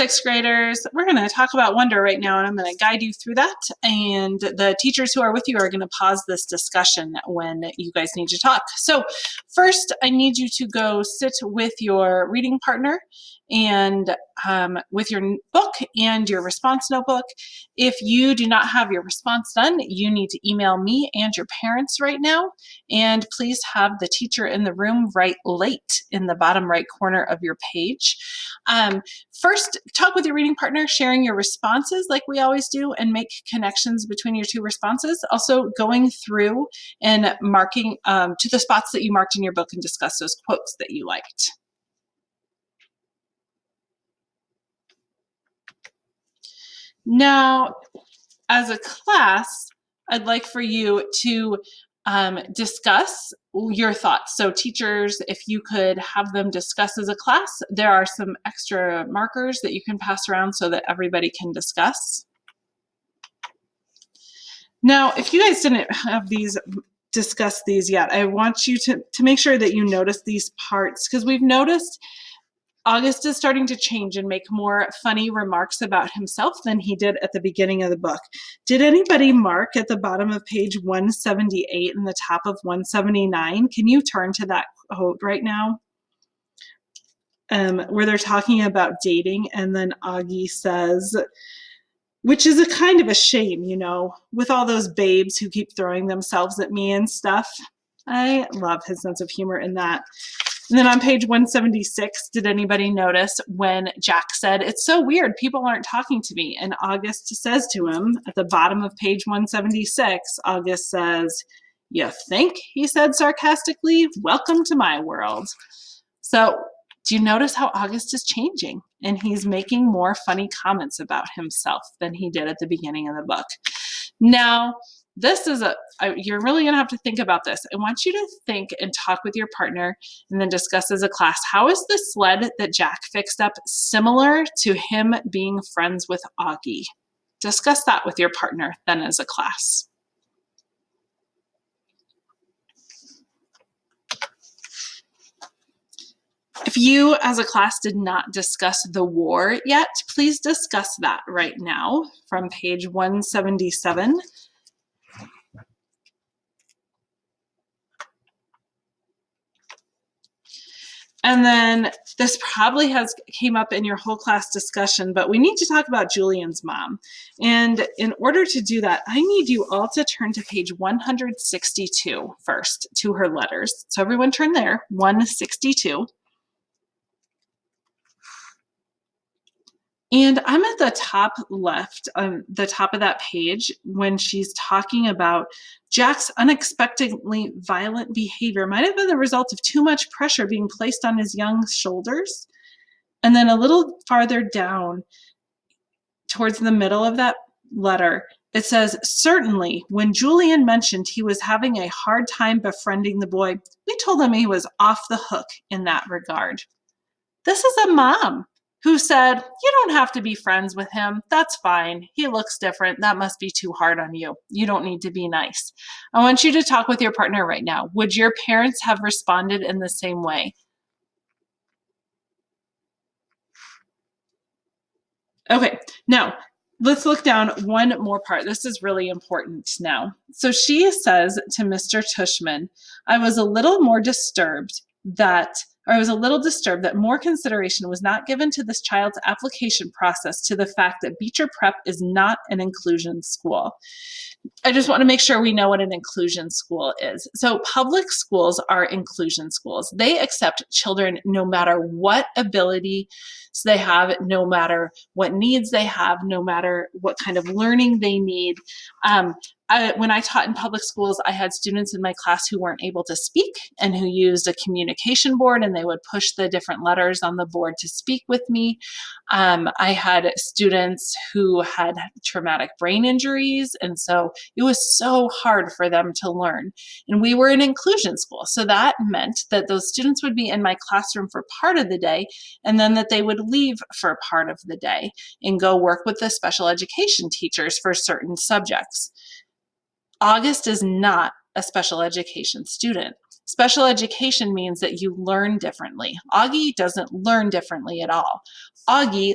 sixth graders, we're going to talk about wonder right now, and I'm going to guide you through that. And the teachers who are with you are going to pause this discussion when you guys need to talk. So first, I need you to go sit with your reading partner and with your book and your response notebook. If you do not have your response done, you need to email me and your parents right now. And please have the teacher in the room write late in the bottom right corner of your page. First, talk with your reading partner, sharing your responses like we always do, and make connections between your two responses. Also, going through and marking to the spots that you marked in your book and discuss those quotes that you liked. Now, as a class, I'd like for you to discuss your thoughts. So teachers, if you could have them discuss as a class, there are some extra markers that you can pass around so that everybody can discuss. Now, if you guys didn't have discuss these yet, I want you to make sure that you notice these parts, because we've noticed August is starting to change and make more funny remarks about himself than he did at the beginning of the book. Did anybody mark at the bottom of page 178 and the top of 179? Can you turn to that quote right now? Where they're talking about dating, and then Augie says, which is a kind of a shame, you know, with all those babes who keep throwing themselves at me and stuff. I love his sense of humor in that. And then on page 176, did anybody notice when Jack said, "It's so weird, people aren't talking to me"? And August says to him at the bottom of page 176, August says, "You think?" he said sarcastically. "Welcome to my world." So do you notice how August is changing? And he's making more funny comments about himself than he did at the beginning of the book. Now, this is you're really going to have to think about this. I want you to think and talk with your partner and then discuss as a class, how is the sled that Jack fixed up similar to him being friends with Augie? Discuss that with your partner then as a class. If you as a class did not discuss the war yet, please discuss that right now from page 177. And then this probably came up in your whole class discussion, but we need to talk about Julian's mom. And in order to do that, I need you all to turn to page 162 first, to her letters. So everyone turn there, 162. And I'm at the top left, the top of that page, when she's talking about Jack's unexpectedly violent behavior might have been the result of too much pressure being placed on his young shoulders. And then a little farther down, towards the middle of that letter, it says, "Certainly, when Julian mentioned he was having a hard time befriending the boy, we told him he was off the hook in that regard." This is a mom who said, "You don't have to be friends with him. That's fine. He looks different. That must be too hard on you. You don't need to be nice." I want you to talk with your partner right now. Would your parents have responded in the same way? Okay, now let's look down one more part. This is really important now. So she says to Mr. Tushman, I was a little disturbed that more consideration was not given to this child's application process to the fact that Beecher Prep is not an inclusion school. I just want to make sure we know what an inclusion school is. So public schools are inclusion schools. They accept children no matter what ability they have, no matter what needs they have, no matter what kind of learning they need. When I taught in public schools, I had students in my class who weren't able to speak and who used a communication board, and they would push the different letters on the board to speak with me. I had students who had traumatic brain injuries, and so it was so hard for them to learn. And we were an inclusion school, so that meant that those students would be in my classroom for part of the day, and then that they would leave for part of the day and go work with the special education teachers for certain subjects. August is not a special education student. Special education means that you learn differently. Augie doesn't learn differently at all. Augie